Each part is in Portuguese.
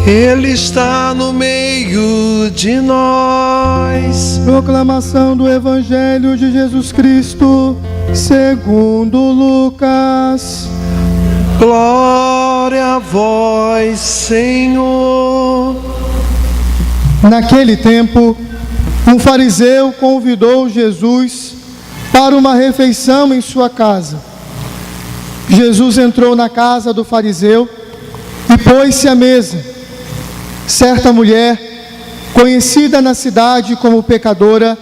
Ele está no meio de nós. Proclamação do Evangelho de Jesus Cristo, segundo Lucas. Glória a vós, Senhor. Naquele tempo, um fariseu convidou Jesus para uma refeição em sua casa. Jesus entrou na casa do fariseu e pôs-se à mesa. Certa mulher, conhecida na cidade como pecadora,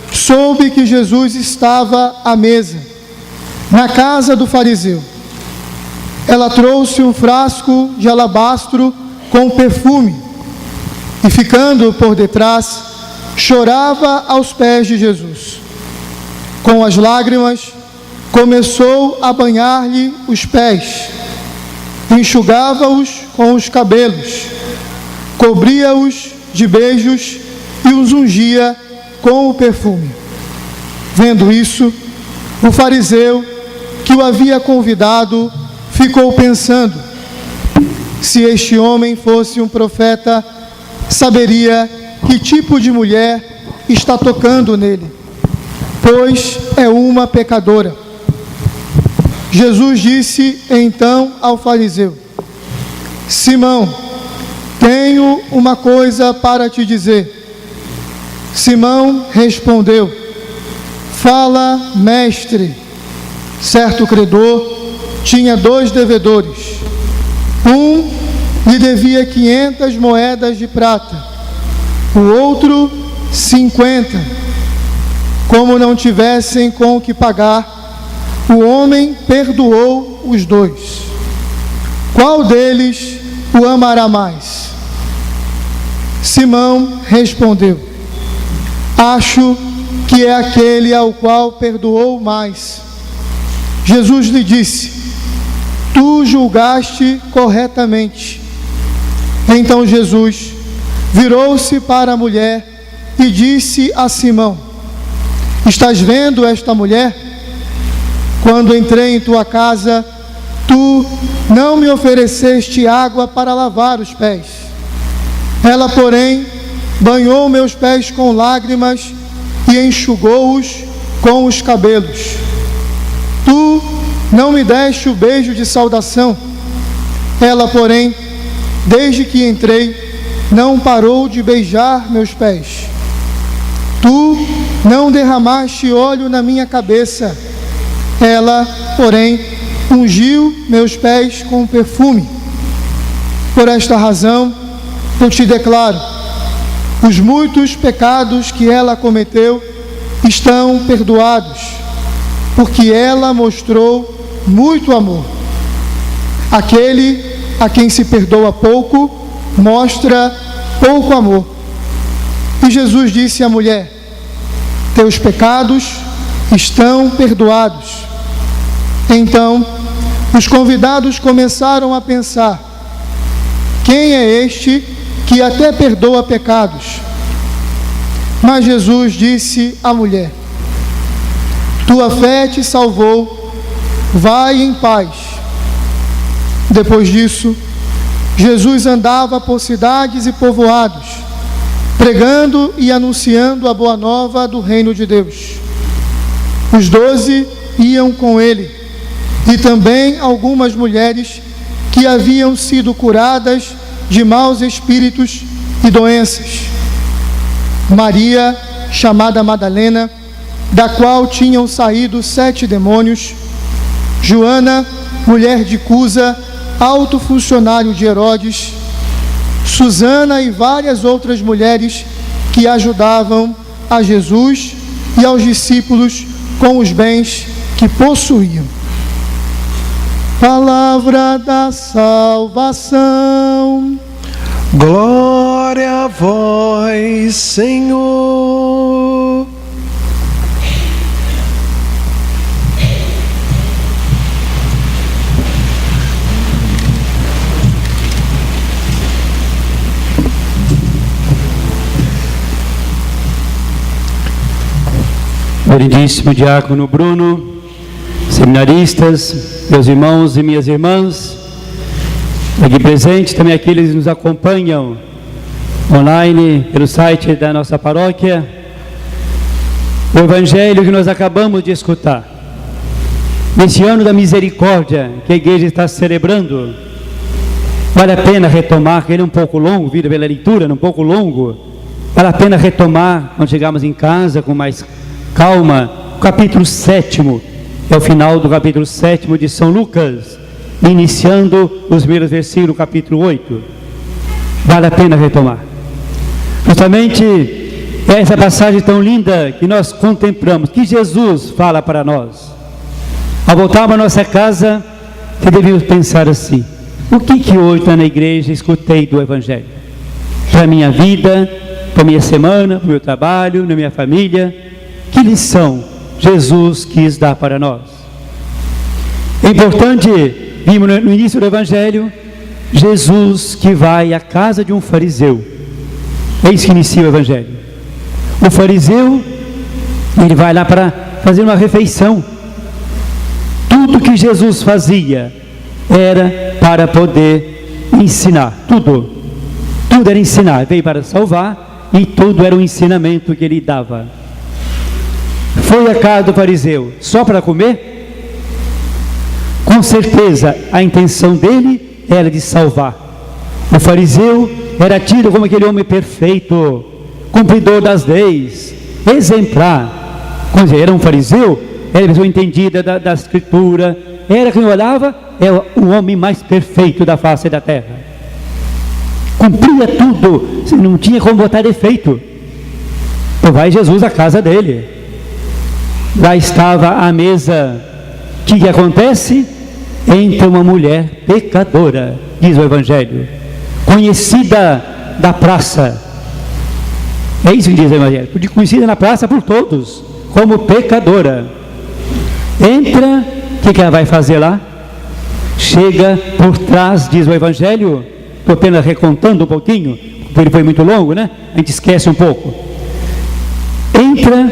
soube que Jesus estava à mesa, na casa do fariseu. Ela trouxe um frasco de alabastro com perfume e, ficando por detrás, chorava aos pés de Jesus. Com as lágrimas, começou a banhar-lhe os pés, enxugava-os com os cabelos, cobria-os de beijos e os ungia com o perfume. Vendo isso, o fariseu que o havia convidado ficou pensando: se este homem fosse um profeta, saberia que tipo de mulher está tocando nele, pois é uma pecadora. Jesus disse então ao fariseu: Simão, tenho uma coisa para te dizer. Simão respondeu: fala, mestre. Certo credor tinha 2 devedores. Um lhe devia 500 moedas de prata, o outro 50. Como não tivessem com o que pagar, o homem perdoou os 2. Qual deles o amará mais? Simão respondeu: acho que é aquele ao qual perdoou mais. Jesus lhe disse: tu julgaste corretamente. Então Jesus virou-se para a mulher e disse a Simão: estás vendo esta mulher? Quando entrei em tua casa, tu não me ofereceste água para lavar os pés. Ela, porém, banhou meus pés com lágrimas e enxugou-os com os cabelos. Tu não me deste o beijo de saudação. Ela, porém, desde que entrei, não parou de beijar meus pés. Tu não derramaste óleo na minha cabeça. Ela, porém, ungiu meus pés com perfume. Por esta razão, eu te declaro: os muitos pecados que ela cometeu estão perdoados, porque ela mostrou muito amor. Aquele a quem se perdoa pouco, mostra pouco amor. E Jesus disse à mulher: teus pecados estão perdoados. Então, os convidados começaram a pensar: quem é este que até perdoa pecados? Mas Jesus disse à mulher: tua fé te salvou, vai em paz. Depois disso, Jesus andava por cidades e povoados, pregando e anunciando a boa nova do reino de Deus. Os 12 iam com ele, e também algumas mulheres que haviam sido curadas de maus espíritos e doenças. Maria, chamada Madalena, da qual tinham saído 7 demônios. Joana, mulher de Cusa, alto funcionário de Herodes. Susana e várias outras mulheres que ajudavam a Jesus e aos discípulos com os bens que possuíam. Palavra da salvação. Glória a vós, Senhor. Queridíssimo diácono Bruno, seminaristas, meus irmãos e minhas irmãs, aqui presentes, também aqueles que nos acompanham online pelo site da nossa paróquia. O Evangelho que nós acabamos de escutar, nesse ano da misericórdia que a igreja está celebrando, vale a pena retomar, que ele é um pouco longo, vindo pela leitura, um pouco longo, vale a pena retomar quando chegarmos em casa com mais calma. O capítulo 7, é o final do capítulo 7 de São Lucas, iniciando os primeiros versículos do capítulo 8. Vale a pena retomar. Justamente essa passagem tão linda que nós contemplamos, que Jesus fala para nós. Ao voltar para a nossa casa, que devemos pensar assim: o que hoje na igreja escutei do Evangelho? Para a minha vida, para a minha semana, para o meu trabalho, na minha família, que lição Jesus quis dar para nós? É importante, vimos no início do Evangelho, Jesus que vai à casa de um fariseu. É isso que inicia o Evangelho. O fariseu, ele vai lá para fazer uma refeição. Tudo que Jesus fazia era para poder ensinar, tudo era ensinar, veio para salvar, e tudo era um ensinamento que ele dava. Foi à casa do fariseu só para comer? Com certeza a intenção dele era de salvar. O fariseu era tido como aquele homem perfeito, cumpridor das leis, exemplar. Quando era um fariseu, era a pessoa entendida da escritura, era quem olhava, era o homem mais perfeito da face da terra. Cumpria tudo, não tinha como botar defeito. Então vai Jesus à casa dele. Lá estava a mesa. O que acontece? Entra uma mulher pecadora, diz o Evangelho, conhecida da praça. É isso que diz o Evangelho, conhecida na praça por todos, como pecadora. Entra, o que ela vai fazer lá? Chega por trás, diz o Evangelho. Estou apenas recontando um pouquinho, porque ele foi muito longo, né? A gente esquece um pouco. Entra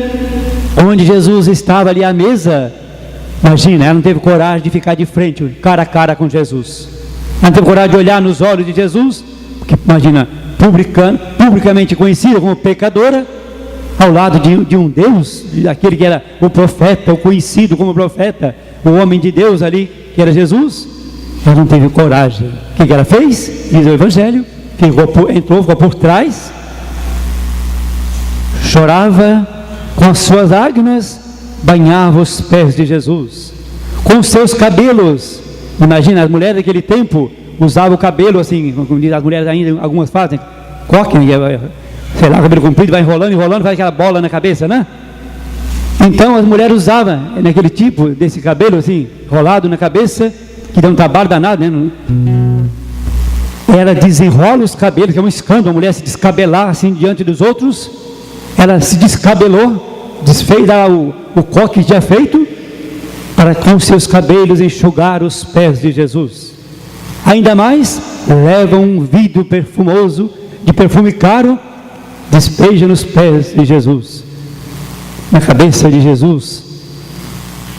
onde Jesus estava ali à mesa. Imagina, ela não teve coragem de ficar de frente, cara a cara com Jesus. Ela não teve coragem de olhar nos olhos de Jesus, porque imagina, publicamente conhecida como pecadora, ao lado de um Deus, aquele que era o profeta, o conhecido como profeta, o homem de Deus ali, que era Jesus. Ela não teve coragem. O que ela fez? Diz o Evangelho, ficou por trás, chorava, com as suas lágrimas, banhava os pés de Jesus, com os seus cabelos. Imagina, as mulheres daquele tempo usavam o cabelo assim, como diz as mulheres ainda, algumas fazem, coque, sei lá, o cabelo comprido, vai enrolando, faz aquela bola na cabeça, né? Então as mulheres usavam naquele tipo desse cabelo assim, enrolado na cabeça, que dá um trabalho danado, né? Ela desenrola os cabelos, que é um escândalo, a mulher se descabelar assim diante dos outros. Ela se descabelou, desfez o coque que tinha feito, para com seus cabelos enxugar os pés de Jesus. Ainda mais, leva um vidro perfumoso, de perfume caro, despeja nos pés de Jesus, na cabeça de Jesus.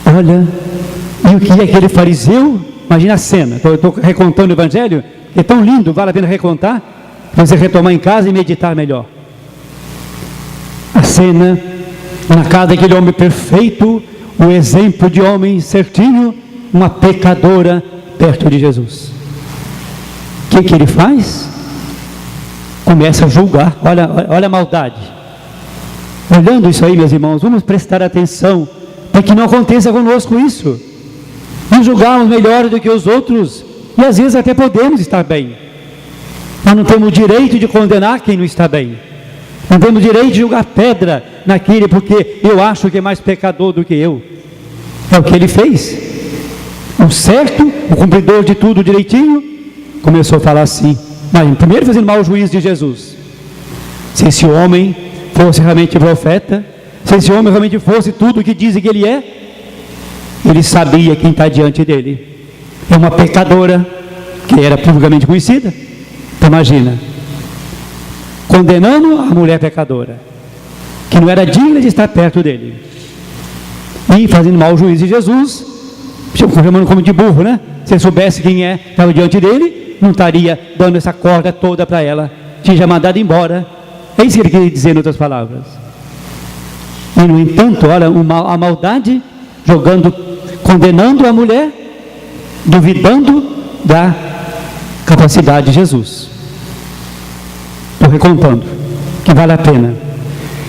Olha, e o que é aquele fariseu? Imagina a cena. Eu estou recontando o Evangelho, que é tão lindo, vale a pena recontar, para você retomar em casa e meditar melhor. A cena na casa daquele homem perfeito, o exemplo de homem certinho, uma pecadora perto de Jesus. O que ele faz? Começa a julgar. Olha a maldade. Olhando isso aí, meus irmãos, vamos prestar atenção para que não aconteça conosco isso. Nos julgarmos melhores do que os outros, e às vezes até podemos estar bem, mas não temos direito de condenar quem não está bem. Não temos direito de jogar pedra naquele porque eu acho que é mais pecador do que eu. É o que ele fez. O certo, o cumpridor de tudo direitinho, começou a falar assim, mas primeiro fazendo mau juízo de Jesus. Se esse homem fosse realmente profeta, se esse homem realmente fosse tudo o que dizem que ele é, ele sabia quem está diante dele. É uma pecadora que era publicamente conhecida. Então imagina, condenando a mulher pecadora, que não era digna de estar perto dele, e fazendo mau juízo de Jesus, chamando como de burro, né? Se ele soubesse quem estava diante dele, não estaria dando essa corda toda para ela, tinha já mandado embora. É isso que ele queria dizer em outras palavras. E no entanto, olha, a maldade condenando a mulher, duvidando da capacidade de Jesus. Estou recontando que vale a pena.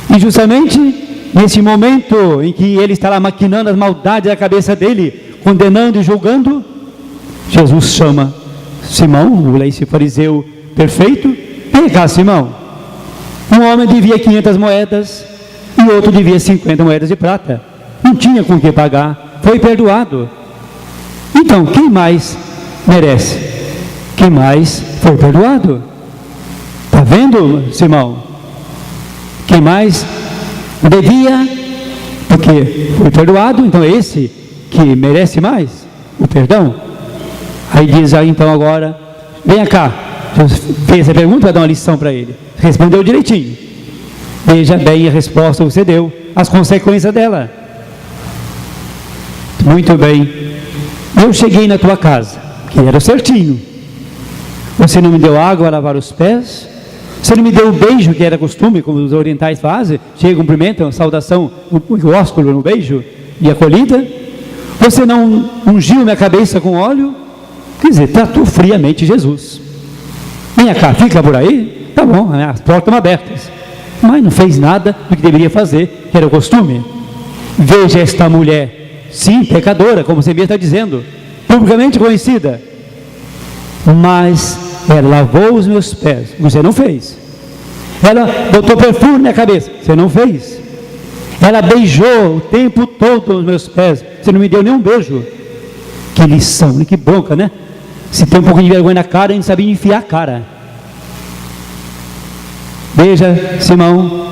E justamente nesse momento em que ele está lá maquinando as maldades da cabeça dele, condenando e julgando, Jesus chama Simão, o fariseu perfeito. Vem cá, Simão. Um homem devia 500 moedas e outro devia 50 moedas de prata. Não tinha com que pagar, foi perdoado. Então, quem mais merece? Quem mais foi perdoado? Está vendo, Simão? Quem mais devia, porque foi perdoado, então é esse que merece mais o perdão. Aí diz aí então agora, venha cá, fez a pergunta para dar uma lição para ele, respondeu direitinho. Veja bem a resposta que você deu, as consequências dela. Muito bem, eu cheguei na tua casa, que era certinho. Você não me deu água a lavar os pés, você não me deu o beijo, que era costume, como os orientais fazem, chega, cumprimentam, saudação, o ósculo no beijo e acolhida. Você não ungiu minha cabeça com óleo, quer dizer, tratou friamente Jesus. Vem cá, fica por aí, tá bom, as portas estão abertas, mas não fez nada do que deveria fazer, que era o costume. Veja esta mulher, sim, pecadora, como você mesmo está dizendo, publicamente conhecida, mas ela lavou os meus pés, você não fez. Ela botou perfume na minha cabeça, você não fez. Ela beijou o tempo todo os meus pés, você não me deu nenhum beijo. Que lição, que bronca, né? Se tem um pouquinho de vergonha na cara, a gente sabia enfiar a cara. Veja, Simão,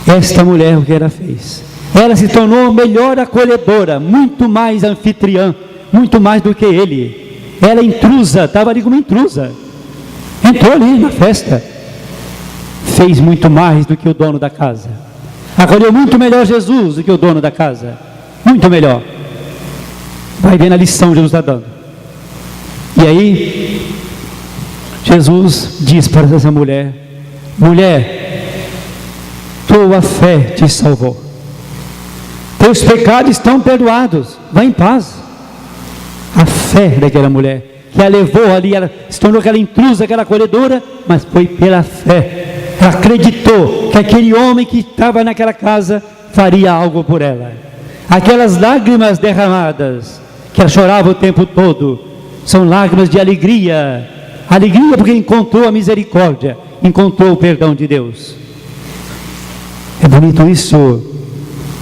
esta mulher, o que ela fez? Ela se tornou melhor acolhedora, muito mais anfitriã, muito mais do que ele. Ela intrusa, estava ali como intrusa, entrou ali na festa, fez muito mais do que o dono da casa, acolheu muito melhor Jesus do que o dono da casa, muito melhor. Vai ver na lição que Jesus está dando. E aí Jesus diz para essa mulher: mulher, tua fé te salvou, teus pecados estão perdoados, vá em paz. A fé daquela mulher, que a levou ali, ela se tornou aquela intrusa, aquela acolhedora, mas foi pela fé. Ela acreditou que aquele homem que estava naquela casa faria algo por ela. Aquelas lágrimas derramadas, que ela chorava o tempo todo, são lágrimas de alegria. Alegria porque encontrou a misericórdia, encontrou o perdão de Deus. É bonito isso.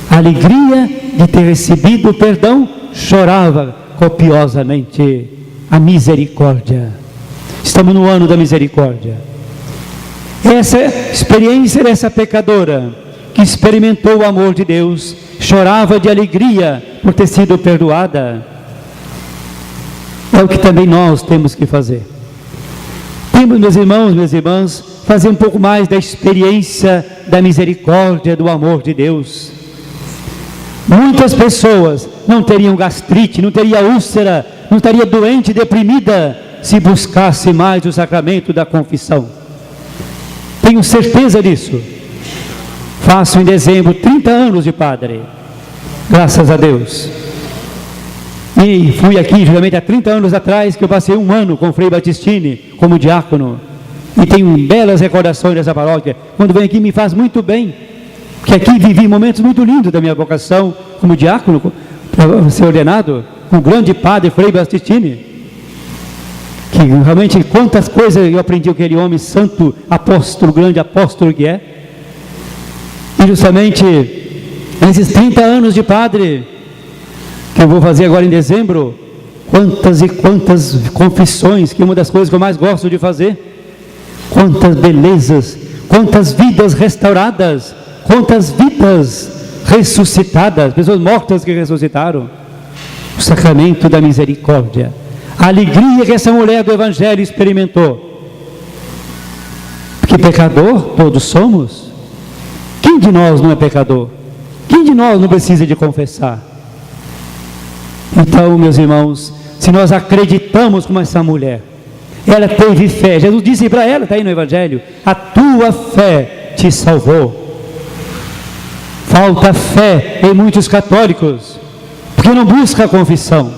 A alegria de ter recebido o perdão, chorava copiosamente a misericórdia. Estamos no ano da misericórdia. Essa experiência dessa pecadora que experimentou o amor de Deus, chorava de alegria por ter sido perdoada. É o que também nós temos que fazer. Temos, meus irmãos, minhas irmãs, fazer um pouco mais da experiência da misericórdia, do amor de Deus. Muitas pessoas não teriam gastrite, não teria úlcera, não estaria doente, deprimida, se buscasse mais o sacramento da confissão. Tenho certeza disso. Faço em dezembro 30 anos de padre, graças a Deus. E fui aqui, justamente há 30 anos atrás, que eu passei um ano com o Frei Battistini, como diácono. E tenho belas recordações dessa paróquia. Quando venho aqui me faz muito bem, porque aqui vivi momentos muito lindos da minha vocação como diácono, para ser ordenado, com o grande padre Frei Battistini, que realmente quantas coisas eu aprendi com aquele homem santo, apóstolo, grande apóstolo que é. E justamente nesses 30 anos de padre, que eu vou fazer agora em dezembro, quantas e quantas confissões, que é uma das coisas que eu mais gosto de fazer, quantas belezas, quantas vidas restauradas, quantas vidas ressuscitadas, pessoas mortas que ressuscitaram. O sacramento da misericórdia, a alegria que essa mulher do Evangelho experimentou, porque pecador todos somos. Quem de nós não é pecador? Quem de nós não precisa de confessar? Então, meus irmãos, se nós acreditamos como essa mulher. Ela teve fé. Jesus disse para ela, está aí no Evangelho: a tua fé te salvou. Falta fé em muitos católicos, porque não busca a confissão.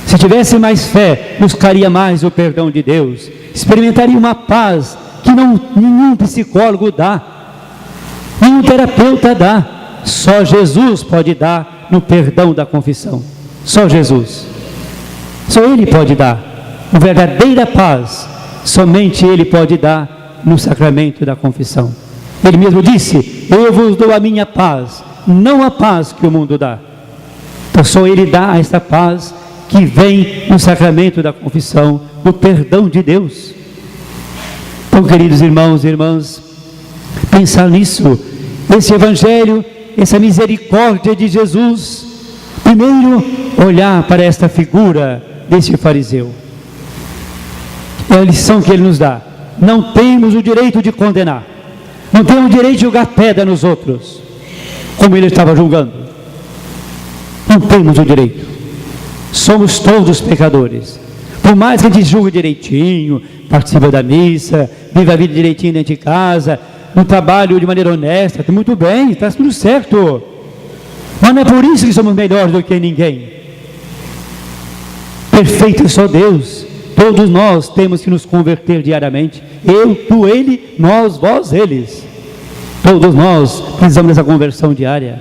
Se tivesse mais fé, buscaria mais o perdão de Deus, experimentaria uma paz que nenhum psicólogo dá, nenhum terapeuta dá. Só Jesus pode dar no perdão da confissão. Só Jesus. Só Ele pode dar a verdadeira paz. Somente Ele pode dar no sacramento da confissão. Ele mesmo disse: eu vos dou a minha paz, não a paz que o mundo dá. Então só Ele dá esta paz que vem no sacramento da confissão, do perdão de Deus. Então, queridos irmãos e irmãs, pensar nisso, esse Evangelho, essa misericórdia de Jesus. Primeiro, olhar para esta figura desse fariseu. É a lição que ele nos dá. Não temos o direito de condenar, não temos o direito de julgar pedra nos outros, como ele estava julgando. Não temos o direito. Somos todos pecadores. Por mais que a gente julgue direitinho, participa da missa, vive a vida direitinho dentro de casa, no trabalho de maneira honesta, está muito bem, está tudo certo. Mas não é por isso que somos melhores do que ninguém. Perfeito é só Deus. Todos nós temos que nos converter diariamente. Eu, tu, ele, nós, vós, eles. Todos nós precisamos dessa conversão diária.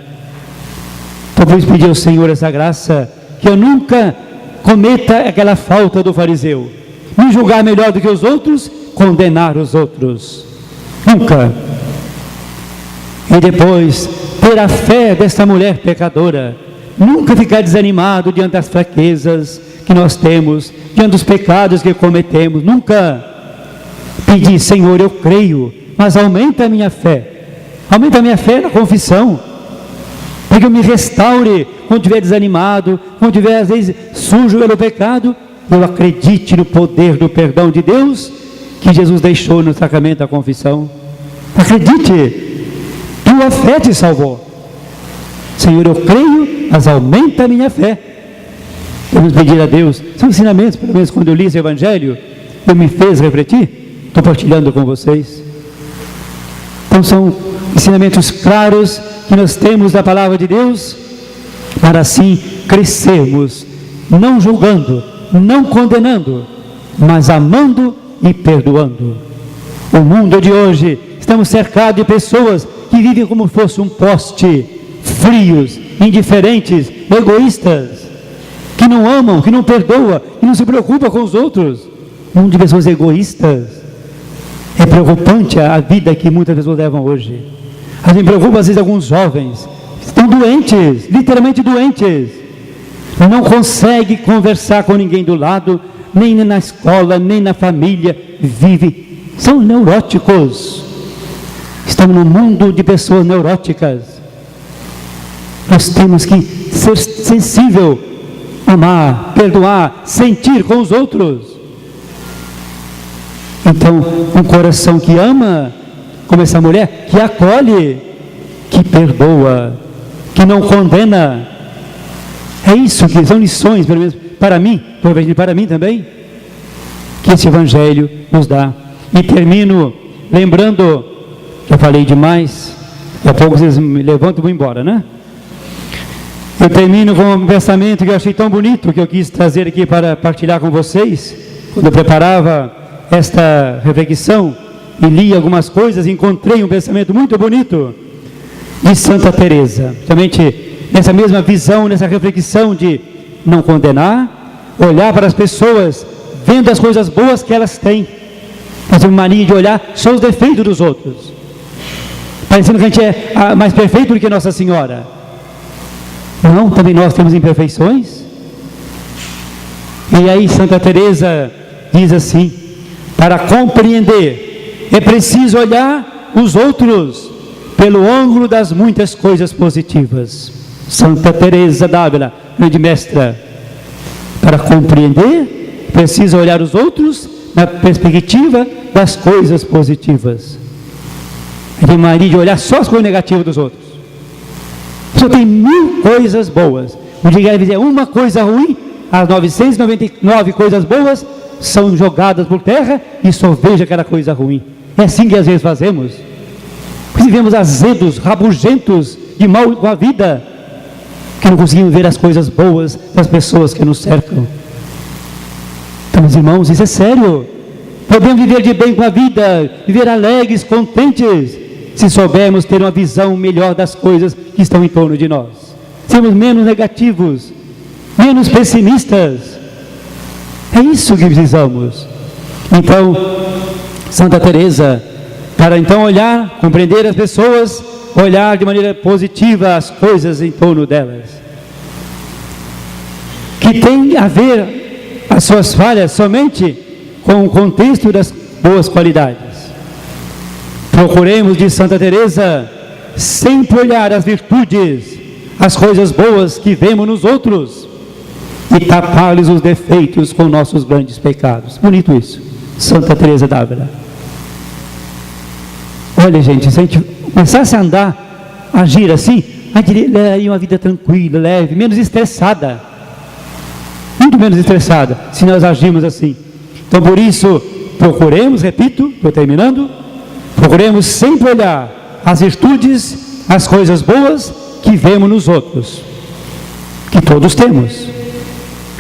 Então, por isso pedir ao Senhor essa graça, que eu nunca cometa aquela falta do fariseu, me julgar melhor do que os outros, condenar os outros. Nunca. E depois, ter a fé desta mulher pecadora. Nunca ficar desanimado diante das fraquezas que nós temos, diante dos pecados que cometemos. Nunca pedir: Senhor, eu creio, mas aumenta a minha fé. Aumenta a minha fé na confissão, para que eu me restaure quando estiver desanimado, quando estiver às vezes sujo pelo pecado. Eu acredite no poder do perdão de Deus que Jesus deixou no sacramento da confissão. Acredite, tua fé te salvou. Senhor, eu creio, mas aumenta a minha fé. Vamos pedir a Deus. São ensinamentos, pelo menos quando eu li esse Evangelho, eu me fez refletir. Estou partilhando com vocês. Então são ensinamentos claros que nós temos da palavra de Deus, para assim crescermos, não julgando, não condenando, mas amando e perdoando. O mundo de hoje, estamos cercados de pessoas que vivem como se fosse um poste, frios, indiferentes, egoístas, que não amam, que não perdoam, que não se preocupam com os outros. Um mundo de pessoas egoístas. É preocupante a vida que muitas pessoas levam hoje. A gente preocupa às vezes alguns jovens, estão doentes, literalmente doentes, não consegue conversar com ninguém do lado, nem na escola, nem na família, são neuróticos. Estamos num mundo de pessoas neuróticas. Nós temos que ser sensível, amar, perdoar, sentir com os outros. Então, um coração que ama, como essa mulher, que acolhe, que perdoa, que não condena. É isso que são lições, pelo menos para mim, provavelmente para mim também, que esse Evangelho nos dá. E termino lembrando, eu falei demais, daqui a pouco vocês me levantam e vão embora, né? Eu termino com um pensamento que eu achei tão bonito, que eu quis trazer aqui para partilhar com vocês. Quando eu preparava esta reflexão e li algumas coisas, encontrei um pensamento muito bonito de Santa Teresa, justamente nessa mesma visão, nessa reflexão de não condenar, olhar para as pessoas, vendo as coisas boas que elas têm, fazer uma mania de olhar só os defeitos dos outros, parecendo que a gente é mais perfeito do que Nossa Senhora. Não, também nós temos imperfeições. E aí Santa Teresa diz assim: para compreender é preciso olhar os outros pelo ângulo das muitas coisas positivas. Santa Teresa d'Ávila, grande mestra. Para compreender, é preciso olhar os outros na perspectiva das coisas positivas. A gente mania de olhar só as coisas negativas dos outros. Só tem 1000 coisas boas. Um dia ele dizer uma coisa ruim, as 999 coisas boas são jogadas por terra e só vejo aquela coisa ruim. É assim que às vezes fazemos. Vivemos azedos, rabugentos, de mal com a vida, que não conseguimos ver as coisas boas das pessoas que nos cercam. Então, meus irmãos, isso é sério. Podemos viver de bem com a vida, viver alegres, contentes, se soubermos ter uma visão melhor das coisas que estão em torno de nós. Sermos menos negativos, menos pessimistas. É isso que precisamos. Então, Santa Teresa, para então olhar, compreender as pessoas, olhar de maneira positiva as coisas em torno delas, que tem a ver as suas falhas somente com o contexto das boas qualidades. Procuremos, diz Santa Teresa, sempre olhar as virtudes, as coisas boas que vemos nos outros e tapar-lhes os defeitos com nossos grandes pecados. Bonito isso, Santa Teresa d'Ávila. Olha, gente, se a gente começasse a andar, agir assim, a gente teria uma vida tranquila, leve, menos estressada, muito menos estressada, se nós agirmos assim. Então, por isso, procuremos, repito, estou terminando, procuremos sempre olhar as virtudes, as coisas boas que vemos nos outros, que todos temos.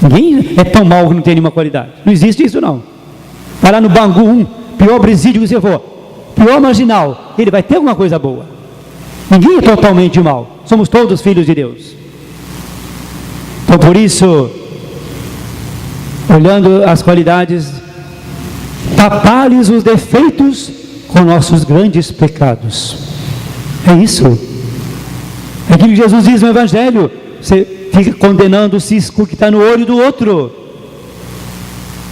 Ninguém é tão mau que não tem nenhuma qualidade. Não existe isso, não. Vai lá no Bangu, pior presídio que você for, pior marginal, ele vai ter alguma coisa boa. Ninguém é totalmente mau. Somos todos filhos de Deus. Então, por isso, olhando as qualidades, tapar-lhes os defeitos com nossos grandes pecados. É isso. É aquilo que Jesus diz no Evangelho. Você fica condenando o cisco que está no olho do outro,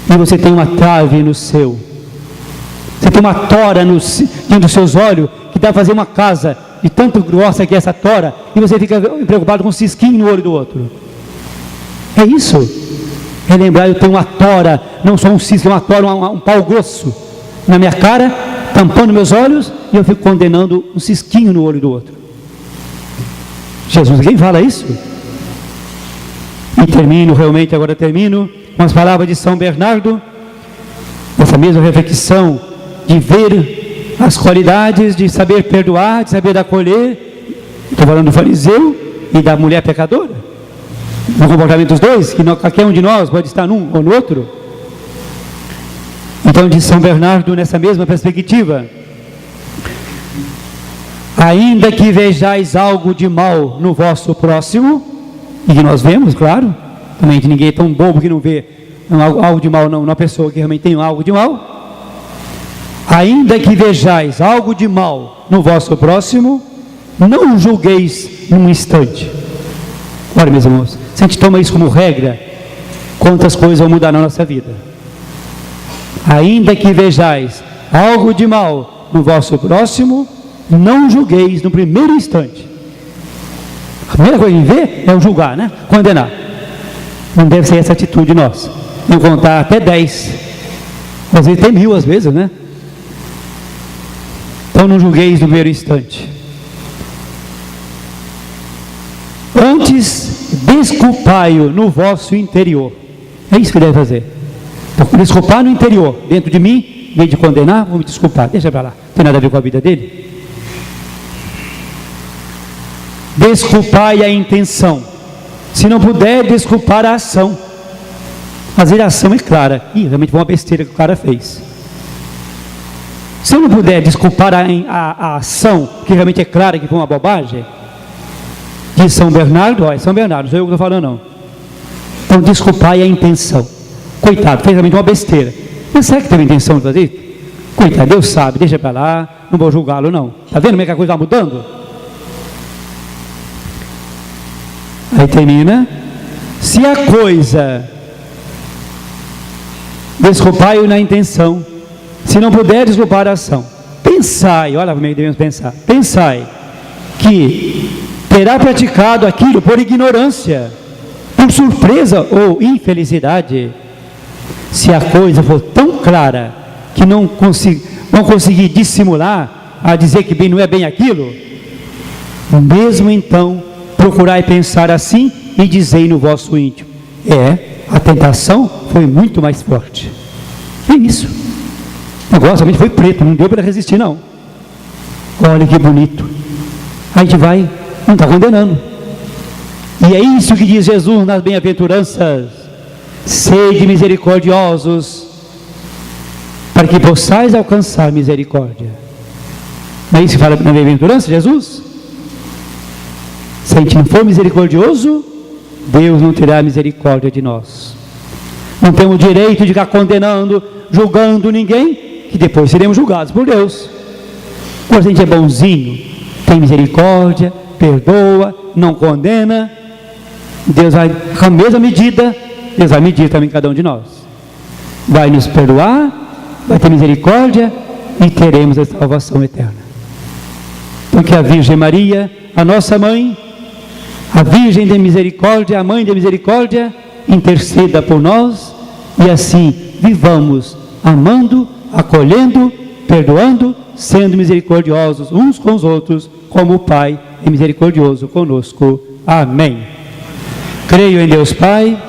e você tem uma trave no seu. Você tem uma tora dentro dos seus olhos, que dá para fazer uma casa, de tanto grossa que é essa tora, e você fica preocupado com um cisquinho no olho do outro. É isso. É lembrar, eu tenho uma tora, não só um cisco, é uma tora, um pau grosso na minha cara, tampando meus olhos, e eu fico condenando um cisquinho no olho do outro. Jesus, quem fala isso? E termino, realmente agora termino, com as palavras de São Bernardo, essa mesma reflexão, de ver as qualidades, de saber perdoar, de saber acolher. Estou falando do fariseu e da mulher pecadora, no comportamento dos dois, que qualquer um de nós pode estar num ou no outro. Então, diz São Bernardo, nessa mesma perspectiva: ainda que vejais algo de mal no vosso próximo, e que nós vemos, claro, também que ninguém é tão bobo que não vê algo de mal numa pessoa que realmente tem algo de mal. Ainda que vejais algo de mal no vosso próximo, não o julgueis num instante. Olha, meus irmãos, se a gente toma isso como regra, quantas coisas vão mudar na nossa vida. Ainda que vejais algo de mal no vosso próximo, não julgueis no primeiro instante. A primeira coisa que vê é o julgar, né? Condenar. Não deve ser essa atitude nossa. Não contar até 10. Às vezes tem 1000, às vezes, né? Então não julgueis no primeiro instante. Antes, desculpai-o no vosso interior. É isso que deve fazer. Então, desculpar no interior, dentro de mim, em vez de condenar, vou me desculpar. Deixa para lá, não tem nada a ver com a vida dele. Desculpai a intenção. Se não puder, desculpar a ação. Às vezes a ação é clara. Ih, realmente foi uma besteira que o cara fez. Se eu não puder desculpar a ação, que realmente é clara que foi uma bobagem, diz São Bernardo, é São Bernardo, não sou eu que estou falando não. Então desculpai a intenção. Coitado, fez realmente uma besteira. Mas será que teve intenção de fazer isso? Coitado, Deus sabe, deixa para lá, não vou julgá-lo não. Está vendo como é que a coisa está mudando? Aí termina: se a coisa, desculpai-o na intenção, se não puder, desculpar a ação. Pensai, olha como é que devemos pensar. Pensai que terá praticado aquilo por ignorância, por surpresa ou infelicidade. Se a coisa for tão clara que não conseguir dissimular, a dizer que bem não é bem aquilo, mesmo então procurai pensar assim e dizei no vosso íntimo: A tentação foi muito mais forte. Que isso? O negócio realmente foi preto, não deu para resistir não. Olha que bonito. A gente vai, não está condenando. E é isso que diz Jesus nas bem-aventuranças: sede misericordiosos, para que possais alcançar misericórdia. Não é isso que fala na bem-aventurança, Jesus? Se a gente não for misericordioso, Deus não terá misericórdia de nós. Não temos o direito de ficar condenando, julgando ninguém, que depois seremos julgados por Deus. Quando a gente é bonzinho, tem misericórdia, perdoa, não condena, Deus vai, com a mesma medida, Deus vai medir também cada um de nós. Vai nos perdoar, vai ter misericórdia e teremos a salvação eterna. Então que a Virgem Maria, a nossa mãe, a Virgem de Misericórdia, a Mãe de Misericórdia, interceda por nós e assim vivamos amando, acolhendo, perdoando, sendo misericordiosos uns com os outros, como o Pai é misericordioso conosco. Amém. Creio em Deus Pai,